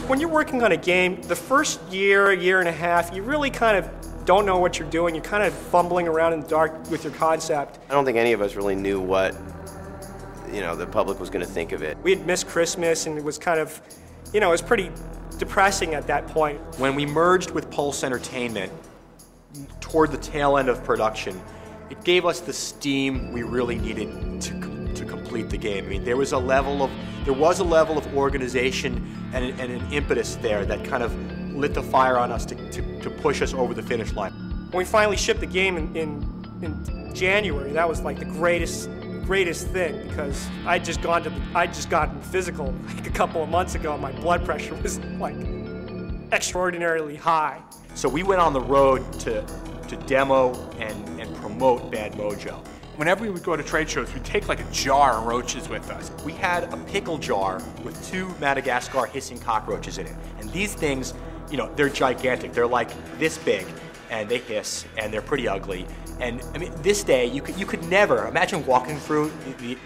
When you're working on a game, the first year and a half, you really kind of don't know what you're doing. You're kind of fumbling around in the dark with your concept. I don't think any of us really knew what, the public was going to think of it. We had missed Christmas, and it was kind of, it was pretty depressing at that point. When we merged with Pulse Entertainment toward the tail end of production, it gave us the steam we really needed to complete the game. I mean, there was a level of organization and an impetus there that kind of lit the fire on us to push us over the finish line. When we finally shipped the game in January, that was like the greatest thing, because I'd just gotten physical like a couple of months ago, and my blood pressure was like extraordinarily high. So we went on the road to demo and promote Bad Mojo. Whenever we would go to trade shows, we'd take like a jar of roaches with us. We had a pickle jar with 2 Madagascar hissing cockroaches in it. And these things, they're gigantic. They're like this big, and they hiss, and they're pretty ugly. And I mean, this day, you could never imagine walking through the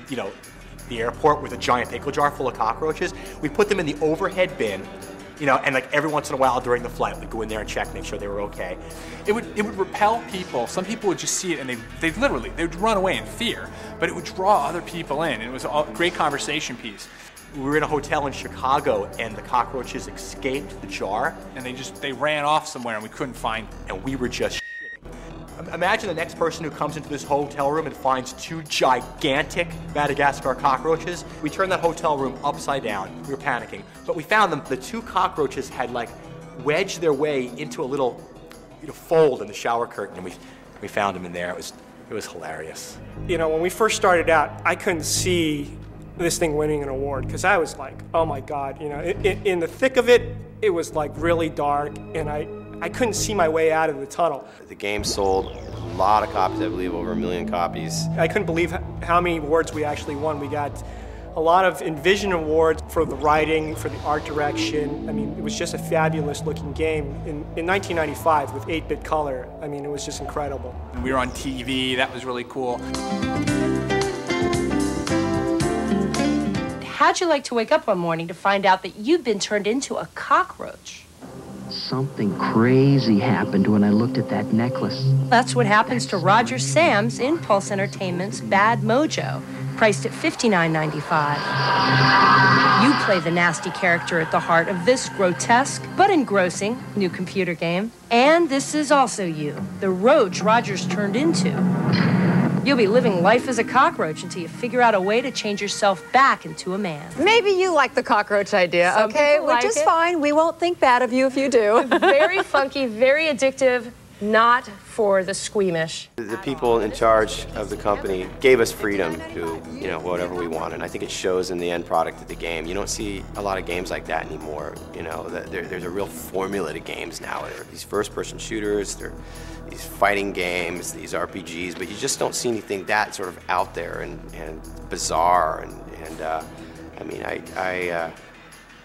airport with a giant pickle jar full of cockroaches. We put them in the overhead bin, and like every once in a while during the flight, we'd go in there and check, make sure they were okay. It would repel people. Some people would just see it and they would run away in fear, but it would draw other people in. It was a great conversation piece. We were in a hotel in Chicago, and the cockroaches escaped the jar. And they ran off somewhere, and we couldn't find them. And we were just shitting. Imagine the next person who comes into this hotel room and finds 2 gigantic Madagascar cockroaches. We turned that hotel room upside down. We were panicking, but we found them. The 2 cockroaches had like wedged their way into a little fold in the shower curtain, and we found them in there. It was hilarious. When we first started out, I couldn't see this thing winning an award, because I was like, oh my God, in the thick of it, it was like really dark, and I couldn't see my way out of the tunnel. The game sold a lot of copies, I believe over 1 million copies. I couldn't believe how many awards we actually won. We got a lot of Envision awards for the writing, for the art direction. I mean, it was just a fabulous looking game. In 1995 with 8-bit color, I mean, it was just incredible. And we were on TV, that was really cool. How'd you like to wake up one morning to find out that you'd been turned into a cockroach? Something crazy happened when I looked at that necklace. That's what happens to Roger Sams in Pulse Entertainment's Bad Mojo, priced at $59.95. You play the nasty character at the heart of this grotesque but engrossing new computer game. And this is also you, the roach Roger's turned into. You'll be living life as a cockroach until you figure out a way to change yourself back into a man. Maybe you like the cockroach idea, Some okay? people like Which is it. fine. We won't think bad of you if you do. Very funky, very addictive, not for the squeamish. The people in charge of the company gave us freedom to do, whatever we want, and I think it shows in the end product of the game. You don't see a lot of games like that anymore. There's a real formula to games now. There are these first-person shooters, there are these fighting games, these RPGs, but you just don't see anything that sort of out there and bizarre. I mean, I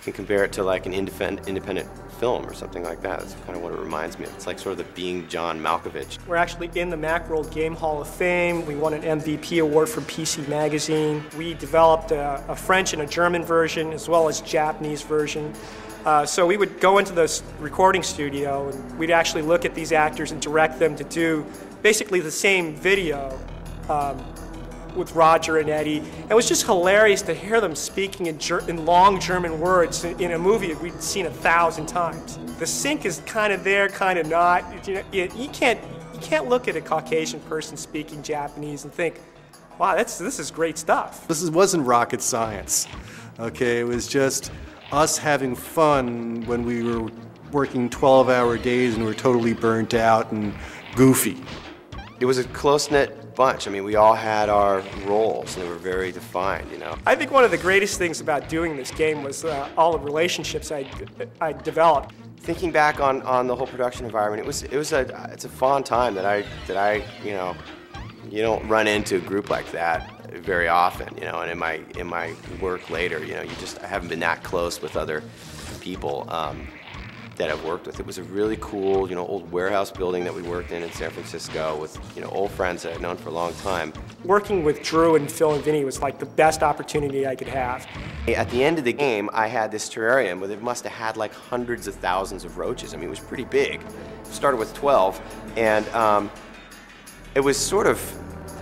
can compare it to like an independent film or something like that. That's kind of what it reminds me of. It's like sort of the Being John Malkovich. We're actually in the Macworld Game Hall of Fame. We won an MVP award from PC Magazine. We developed a French and a German version, as well as Japanese version. So we would go into the recording studio, and we'd actually look at these actors and direct them to do basically the same video with Roger and Eddie. It was just hilarious to hear them speaking in long German words in a movie that we'd seen 1,000 times. The sync is kind of there, kind of not. You can't look at a Caucasian person speaking Japanese and think, wow, this is great stuff. This wasn't rocket science, okay? It was just us having fun when we were working 12-hour days and we were totally burnt out and goofy. It was a close-knit bunch. I mean, we all had our roles, and they were very defined, I think one of the greatest things about doing this game was all the relationships I developed. Thinking back on the whole production environment, it's a fun time that I you don't run into a group like that very often, and in my work later, I haven't been that close with other people. that I've worked with. It was a really cool, old warehouse building that we worked in San Francisco with, old friends that I'd known for a long time. Working with Drew and Phil and Vinny was like the best opportunity I could have. At the end of the game, I had this terrarium where it must have had like hundreds of thousands of roaches. I mean, it was pretty big. Started with 12, and it was sort of,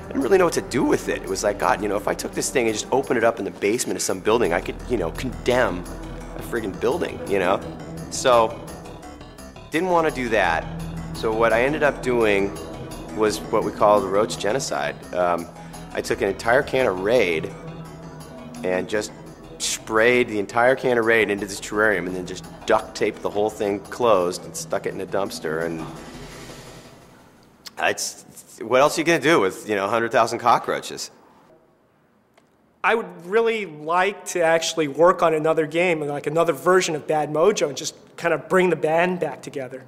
I didn't really know what to do with it. It was like, God, if I took this thing and just opened it up in the basement of some building, I could, condemn a friggin' building, So, didn't want to do that. So what I ended up doing was what we call the roach genocide. I took an entire can of Raid and just sprayed the entire can of Raid into this terrarium and then just duct taped the whole thing closed and stuck it in a dumpster. And what else are you going to do with, 100,000 cockroaches? I would really like to actually work on another game, like another version of Bad Mojo, and just kind of bring the band back together.